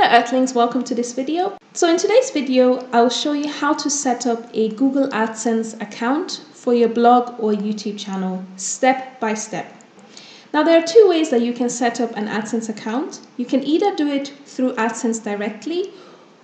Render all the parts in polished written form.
there Earthlings, welcome to this video. So in today's video, I'll show you how to set up a Google AdSense account for your blog or YouTube channel, step by step. Now there are two ways that you can set up an AdSense account. You can either do it through AdSense directly,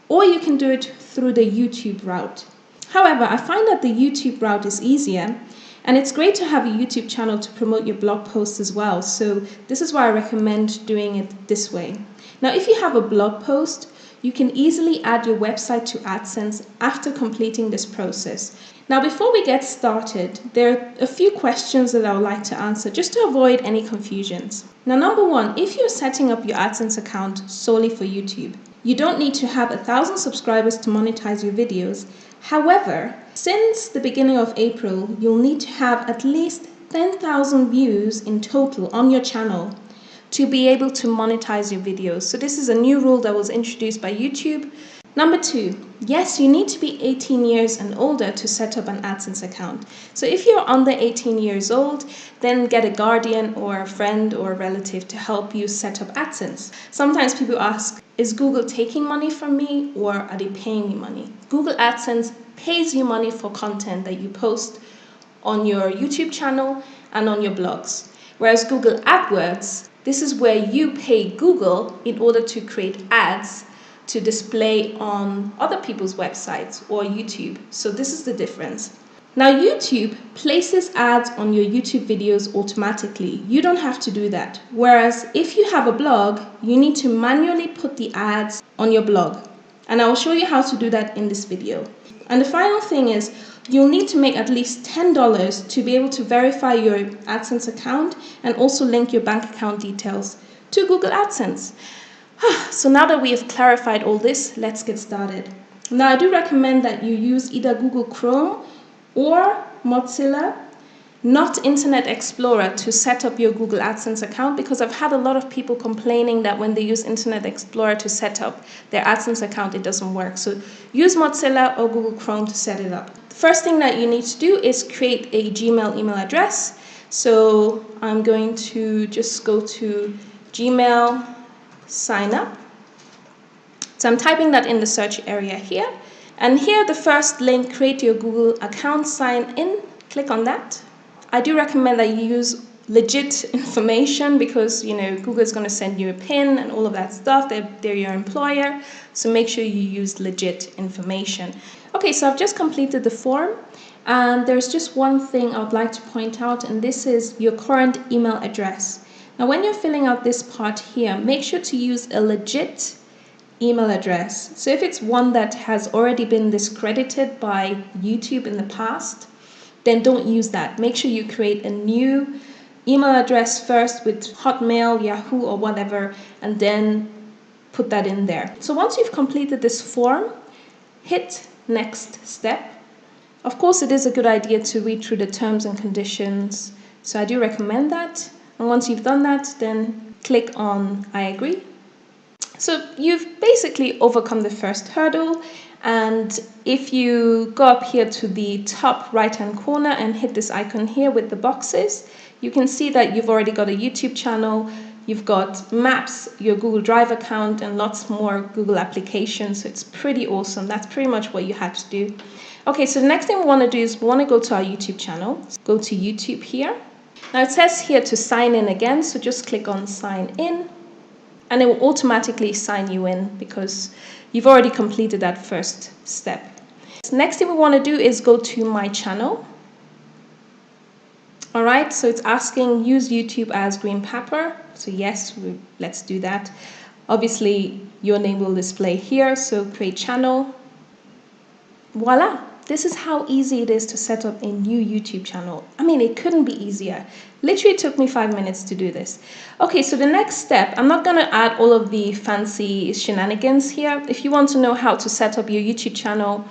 or you can do it through the YouTube route. However, I find that the YouTube route is easier, and it's great to have a YouTube channel to promote your blog posts as well. So this is why I recommend doing it this way. Now, if you have a blog post, you can easily add your website to AdSense after completing this process. Now, before we get started, there are a few questions that I would like to answer just to avoid any confusions. Now, number one, if you're setting up your AdSense account solely for YouTube, you don't need to have 1,000 subscribers to monetize your videos. However, since the beginning of April, you'll need to have at least 10,000 views in total on your channel to be able to monetize your videos. So this is a new rule that was introduced by YouTube. Number two, yes, you need to be 18 years and older to set up an AdSense account. So if you're under 18 years old, then get a guardian or a friend or a relative to help you set up AdSense. Sometimes people ask, is Google taking money from me or are they paying me money? Google AdSense pays you money for content that you post on your YouTube channel and on your blogs. Whereas Google AdWords, this is where you pay Google in order to create ads to display on other people's websites or YouTube. So this is the difference. Now, YouTube places ads on your YouTube videos automatically. You don't have to do that. Whereas if you have a blog, you need to manually put the ads on your blog. And I will show you how to do that in this video. And the final thing is, you'll need to make at least $10 to be able to verify your AdSense account and also link your bank account details to Google AdSense. So now that we have clarified all this, let's get started. Now, I do recommend that you use either Google Chrome or Mozilla, not Internet Explorer, to set up your Google AdSense account, because I've had a lot of people complaining that when they use Internet Explorer to set up their AdSense account, it doesn't work. So use Mozilla or Google Chrome to set it up. The first thing that you need to do is create a Gmail email address. So I'm going to just go to Gmail, sign up. So I'm typing that in the search area here. And here, the first link, create your Google account, sign in. Click on that. I do recommend that you use legit information because, Google is going to send you a PIN and all of that stuff. They're your employer. So make sure you use legit information. Okay, so I've just completed the form. And there's just one thing I would like to point out, and this is your current email address. Now, when you're filling out this part here, make sure to use a legit email address. So if it's one that has already been discredited by YouTube in the past, then don't use that. Make sure you create a new email address first with Hotmail, Yahoo, or whatever, and then put that in there. So once you've completed this form, hit next step. Of course, it is a good idea to read through the terms and conditions. So I do recommend that. And once you've done that, then click on I agree. So you've basically overcome the first hurdle. And if you go up here to the top right-hand corner and hit this icon here with the boxes, you can see that you've already got a YouTube channel, you've got Maps, your Google Drive account, and lots more Google applications. So it's pretty awesome. That's pretty much what you had to do. Okay, so the next thing we want to do is we want to go to our YouTube channel. Go to YouTube here. Now it says here to sign in again, so just click on sign in. And it will automatically sign you in because you've already completed that first step. So next thing we want to do is go to my channel. All right, so it's asking use YouTube as green pepper. So yes, let's do that. Obviously, your name will display here. So create channel. Voila. This is how easy it is to set up a new YouTube channel. I mean, it couldn't be easier. Literally took me 5 minutes to do this. Okay, so the next step, I'm not going to add all of the fancy shenanigans here. If you want to know how to set up your YouTube channel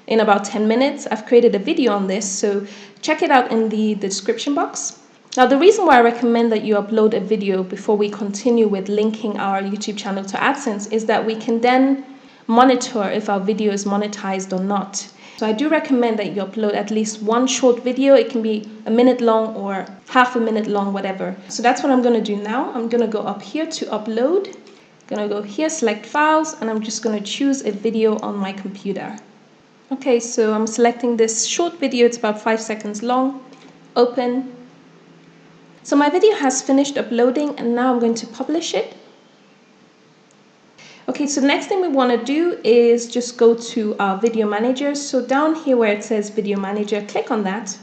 in about 10 minutes, I've created a video on this, so check it out in the description box. Now, the reason why I recommend that you upload a video before we continue with linking our YouTube channel to AdSense is that we can then monitor if our video is monetized or not. So I do recommend that you upload at least one short video. It can be a minute long or half a minute long, whatever. So that's what I'm going to do now. I'm going to go up here to upload. Gonna go here, select files, and I'm just gonna choose a video on my computer. Okay, so I'm selecting this short video, it's about 5 seconds long. Open. So my video has finished uploading and now I'm going to publish it. Okay, so the next thing we want to do is just go to our video manager. So down here where it says video manager, click on that.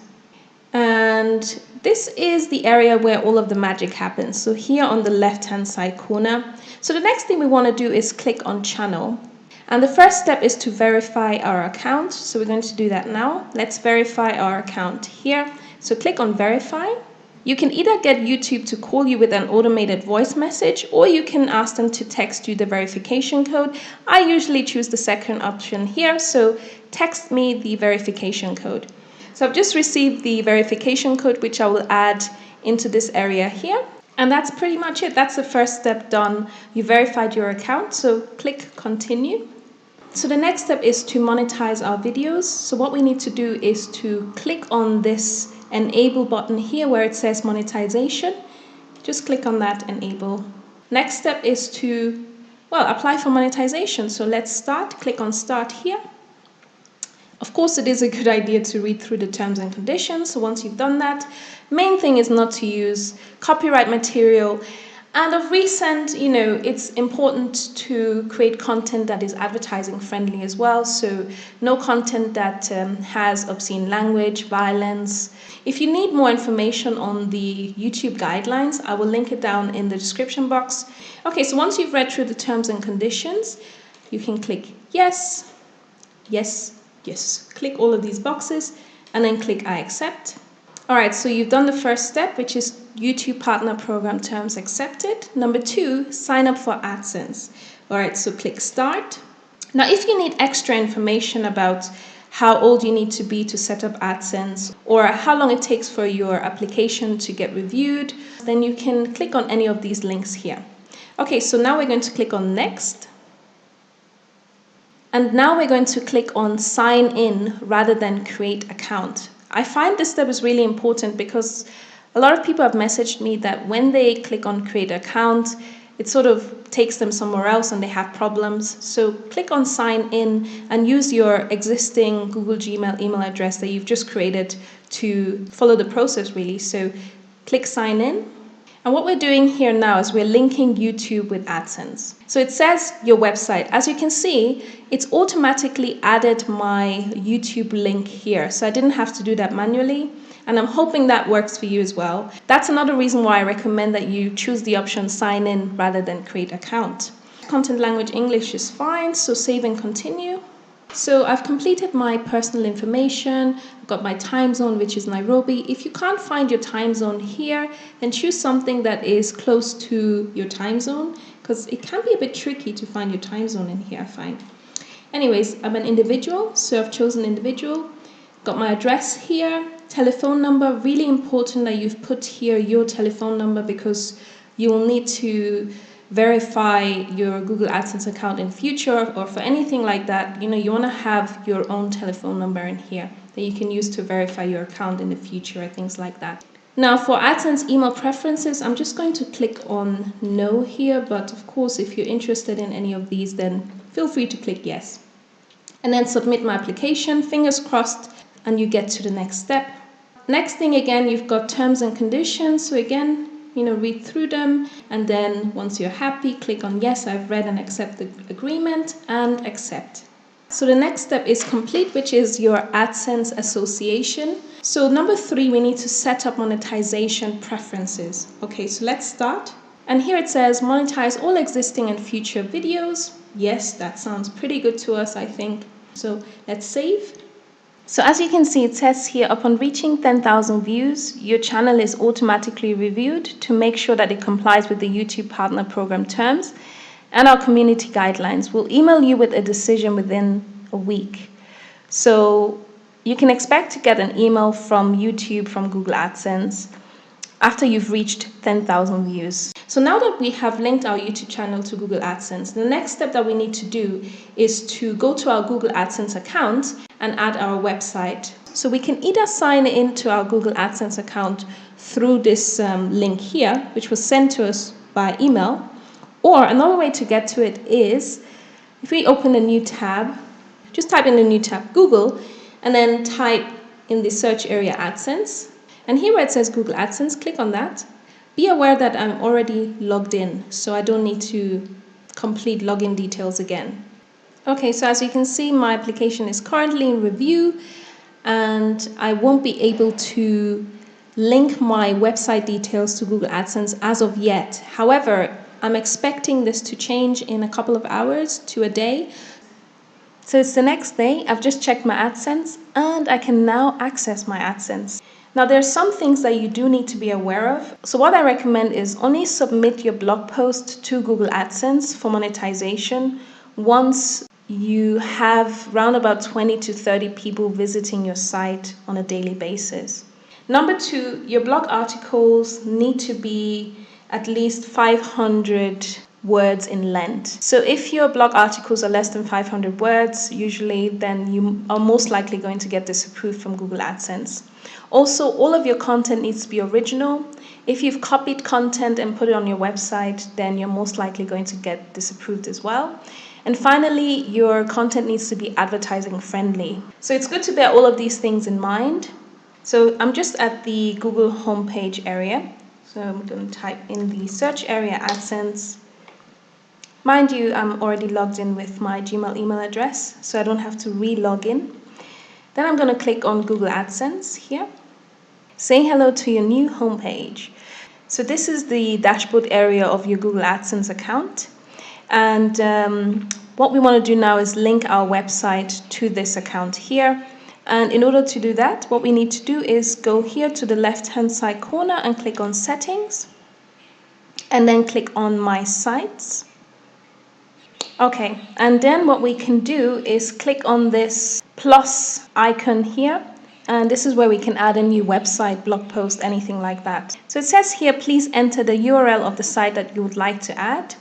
And this is the area where all of the magic happens. So here on the left-hand side corner. So the next thing we want to do is click on channel. And the first step is to verify our account. So we're going to do that now. Let's verify our account here. So click on verify. You can either get YouTube to call you with an automated voice message, or you can ask them to text you the verification code. I usually choose the second option here, so text me the verification code. So I've just received the verification code, which I will add into this area here. And that's pretty much it. That's the first step done. You verified your account, so click continue. So the next step is to monetize our videos. So what we need to do is to click on this enable button here where it says monetization. Just click on that, enable. Next step is to, well, apply for monetization. So let's start. Click on start here. Of course, it is a good idea to read through the terms and conditions. So once you've done that, main thing is not to use copyright material. And of recent, it's important to create content that is advertising friendly as well. So no content that has obscene language, violence. If you need more information on the YouTube guidelines, I will link it down in the description box. Okay, so once you've read through the terms and conditions, you can click yes, yes, yes. Click all of these boxes and then click I accept. All right, so you've done the first step, which is YouTube Partner Program Terms Accepted. Number 2, sign up for AdSense. All right, so click Start. Now, if you need extra information about how old you need to be to set up AdSense or how long it takes for your application to get reviewed, then you can click on any of these links here. Okay, so now we're going to click on Next. And now we're going to click on Sign In rather than Create Account. I find this step is really important because a lot of people have messaged me that when they click on create account, it sort of takes them somewhere else and they have problems. So click on sign in and use your existing Google Gmail email address that you've just created to follow the process really. So click sign in. And what we're doing here now is we're linking YouTube with AdSense. So it says your website. As you can see, it's automatically added my YouTube link here. So I didn't have to do that manually. And I'm hoping that works for you as well. That's another reason why I recommend that you choose the option sign in rather than create account. Content language English is fine, so save and continue. So I've completed my personal information. I've got my time zone, which is Nairobi. If you can't find your time zone here, then choose something that is close to your time zone, because it can be a bit tricky to find your time zone in here, I find. Anyways, I'm an individual, so I've chosen individual. Got my address here, telephone number. Really important that you've put here your telephone number because you will need to verify your Google AdSense account in future or for anything like that. You want to have your own telephone number in here that you can use to verify your account in the future or things like that. Now for AdSense email preferences, I'm just going to click on no here, but of course if you're interested in any of these, then feel free to click yes. And then submit my application, fingers crossed, and you get to the next step. Next thing again, you've got terms and conditions. So again, read through them. And then once you're happy, click on yes, I've read and accept the agreement and accept. So the next step is complete, which is your AdSense association. So number 3, we need to set up monetization preferences. Okay, so let's start. And here it says monetize all existing and future videos. Yes, that sounds pretty good to us, I think. So let's save. So as you can see, it says here, upon reaching 10,000 views, your channel is automatically reviewed to make sure that it complies with the YouTube Partner Program terms and our community guidelines. We'll email you with a decision within a week. So you can expect to get an email from YouTube, from Google AdSense, after you've reached 10,000 views. So now that we have linked our YouTube channel to Google AdSense, the next step that we need to do is to go to our Google AdSense account and add our website. So we can either sign into our Google AdSense account through this link here, which was sent to us by email, Or another way to get to it is, if we open a new tab, just type in a new tab, Google, and then type in the search area AdSense. And here where it says Google AdSense, click on that. Be aware that I'm already logged in, so I don't need to complete login details again. Okay, so as you can see, my application is currently in review, and I won't be able to link my website details to Google AdSense as of yet. However, I'm expecting this to change in a couple of hours to a day. So it's the next day, I've just checked my AdSense and I can now access my AdSense. Now there are some things that you do need to be aware of. So what I recommend is only submit your blog post to Google AdSense for monetization once you have around about 20 to 30 people visiting your site on a daily basis. Number two, your blog articles need to be at least 500 words in length. So if your blog articles are less than 500 words, usually, then you are most likely going to get disapproved from Google AdSense. Also, all of your content needs to be original. If you've copied content and put it on your website, then you're most likely going to get disapproved as well. And finally, your content needs to be advertising friendly. So it's good to bear all of these things in mind. So I'm just at the Google homepage area. So I'm going to type in the search area AdSense. Mind you, I'm already logged in with my Gmail email address, so I don't have to re-log in. Then I'm going to click on Google AdSense here. Say hello to your new homepage. So this is the dashboard area of your Google AdSense account. And what we want to do now is link our website to this account here. And in order to do that, what we need to do is go here to the left-hand side corner and click on Settings. And then click on My Sites. Okay, and then what we can do is click on this plus icon here. And this is where we can add a new website, blog post, anything like that. So it says here, please enter the URL of the site that you would like to add.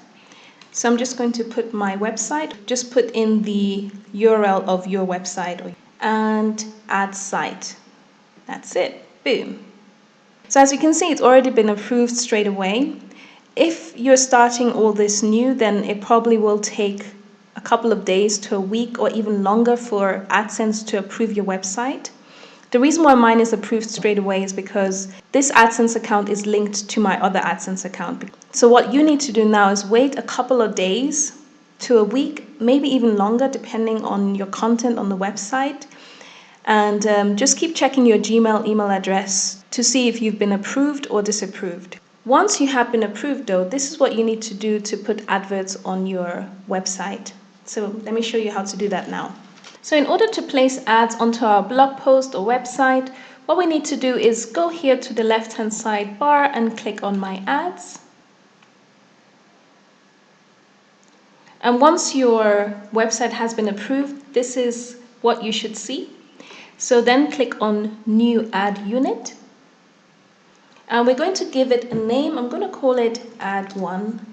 So I'm just going to put my website, just put in the URL of your website and add site. That's it, boom. So as you can see, it's already been approved straight away. If you're starting all this new, then it probably will take a couple of days to a week or even longer for AdSense to approve your website. The reason why mine is approved straight away is because this AdSense account is linked to my other AdSense account. So what you need to do now is wait a couple of days to a week, maybe even longer, depending on your content on the website. And just keep checking your Gmail email address to see if you've been approved or disapproved. Once you have been approved though, this is what you need to do to put adverts on your website. So let me show you how to do that now. So in order to place ads onto our blog post or website, what we need to do is go here to the left-hand side bar and click on My Ads. And once your website has been approved, this is what you should see. So then click on New Ad Unit. And we're going to give it a name. I'm going to call it Ad 1.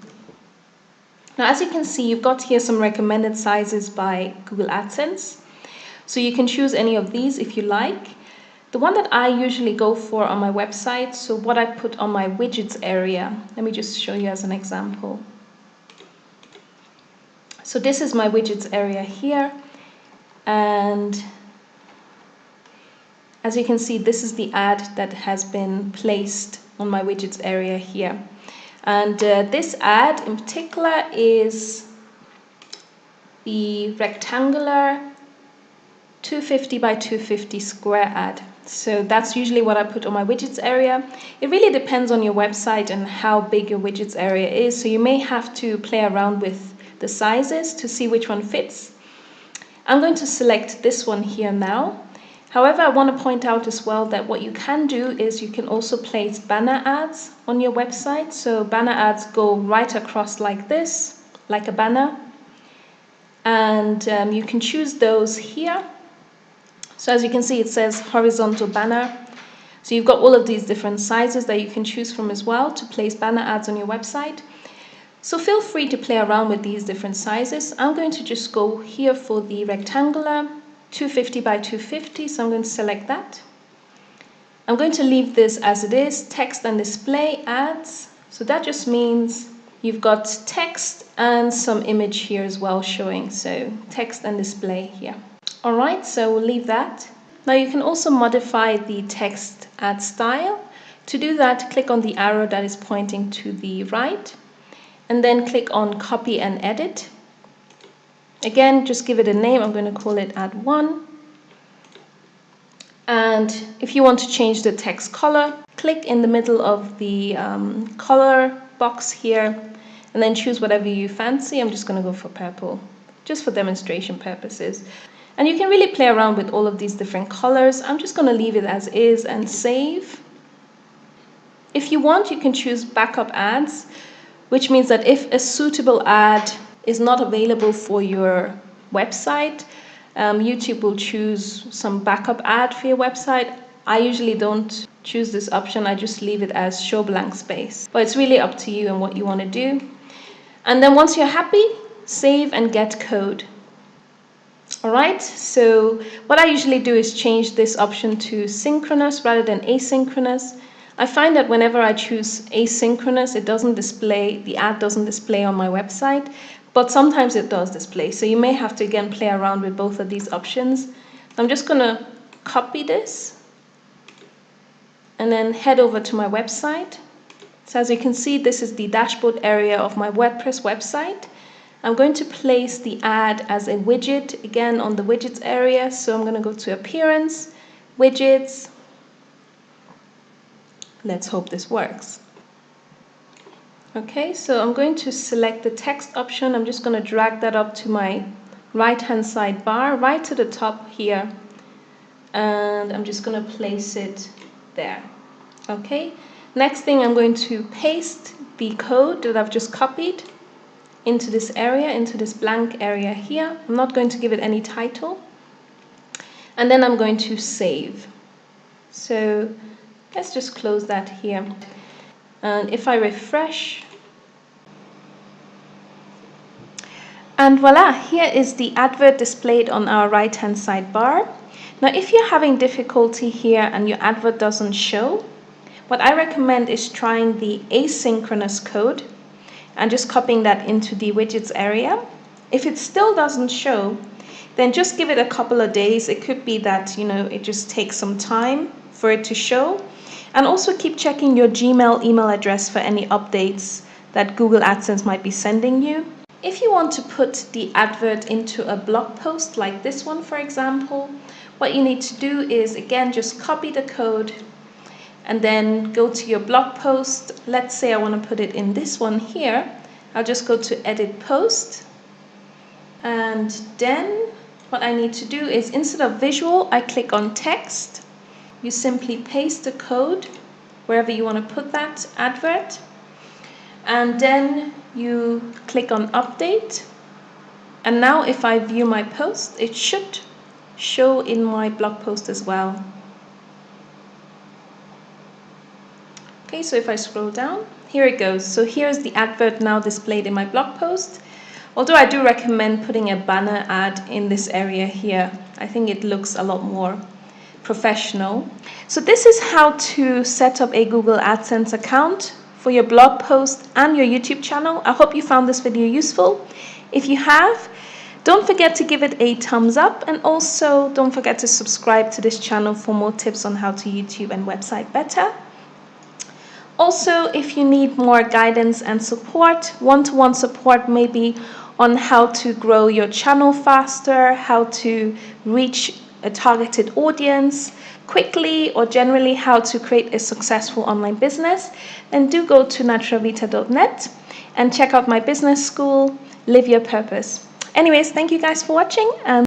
Now, as you can see, you've got here some recommended sizes by Google AdSense. So you can choose any of these if you like. The one that I usually go for on my website, so what I put on my widgets area, let me just show you as an example. So this is my widgets area here. And as you can see, this is the ad that has been placed on my widgets area here. And this ad in particular is the rectangular 250 by 250 square ad. So that's usually what I put on my widgets area. It really depends on your website and how big your widgets area is. So you may have to play around with the sizes to see which one fits. I'm going to select this one here now. However, I want to point out as well that what you can do is you can also place banner ads on your website. So banner ads go right across like this, like a banner. And you can choose those here. So as you can see, it says horizontal banner. So you've got all of these different sizes that you can choose from as well to place banner ads on your website. So feel free to play around with these different sizes. I'm going to just go here for the rectangular 250 by 250. So I'm going to select that. I'm going to leave this as it is, text and display ads. So that just means You've got text and some image here as well showing, so text and display here. All right, so we'll leave that. Now you can also modify the text ad style. To do that, click on the arrow that is pointing to the right, and then click on copy and edit. Again, just give it a name. I'm going to call it ad 1. And if you want to change the text color, click in the middle of the color box here, and then choose whatever you fancy. I'm just going to go for purple, just for demonstration purposes. And you can really play around with all of these different colors. I'm just going to leave it as is and save. If you want, you can choose backup ads, which means that if a suitable ad is not available for your website, YouTube will choose some backup ad for your website. I usually don't choose this option. I just leave it as show blank space. But it's really up to you and what you want to do. And then once you're happy, save and get code. All right, so what I usually do is change this option to synchronous rather than asynchronous. I find that whenever I choose asynchronous, it doesn't display, the ad doesn't display on my website, but sometimes it does display. So you may have to again play around with both of these options. I'm just gonna copy this and then head over to my website. So as you can see, this is the dashboard area of my WordPress website. I'm going to place the ad as a widget, again on the widgets area. So I'm going to go to Appearance, Widgets. Let's hope this works. Okay, so I'm going to select the text option. I'm just going to drag that up to my right-hand side bar, right to the top here. And I'm just going to place it there. Okay, next thing, I'm going to paste the code that I've just copied into this area, into this blank area here. I'm not going to give it any title. And then I'm going to save. So let's just close that here. And if I refresh, and voila, here is the advert displayed on our right-hand side bar. Now, if you're having difficulty here and your advert doesn't show, what I recommend is trying the asynchronous code and just copying that into the widgets area. If it still doesn't show, then just give it a couple of days. It could be that, it just takes some time for it to show. And also keep checking your Gmail email address for any updates that Google AdSense might be sending you. If you want to put the advert into a blog post like this one, for example, what you need to do is, again, just copy the code and then go to your blog post. Let's say I want to put it in this one here. I'll just go to Edit Post. And then what I need to do is, instead of visual, I click on text. You simply paste the code wherever you want to put that advert. And then you click on Update. And now if I view my post, it should show in my blog post as well. Okay, so if I scroll down, here it goes. So here's the advert now displayed in my blog post. Although I do recommend putting a banner ad in this area here. I think it looks a lot more professional. So this is how to set up a Google AdSense account for your blog post and your YouTube channel. I hope you found this video useful. If you have, don't forget to give it a thumbs up, and also don't forget to subscribe to this channel for more tips on how to YouTube and website better. Also, if you need more guidance and support, one-to-one support maybe on how to grow your channel faster, how to reach a targeted audience quickly, or generally how to create a successful online business, then do go to naturalvita.net and check out my business school, Live Your Purpose. Anyways, thank you guys for watching, and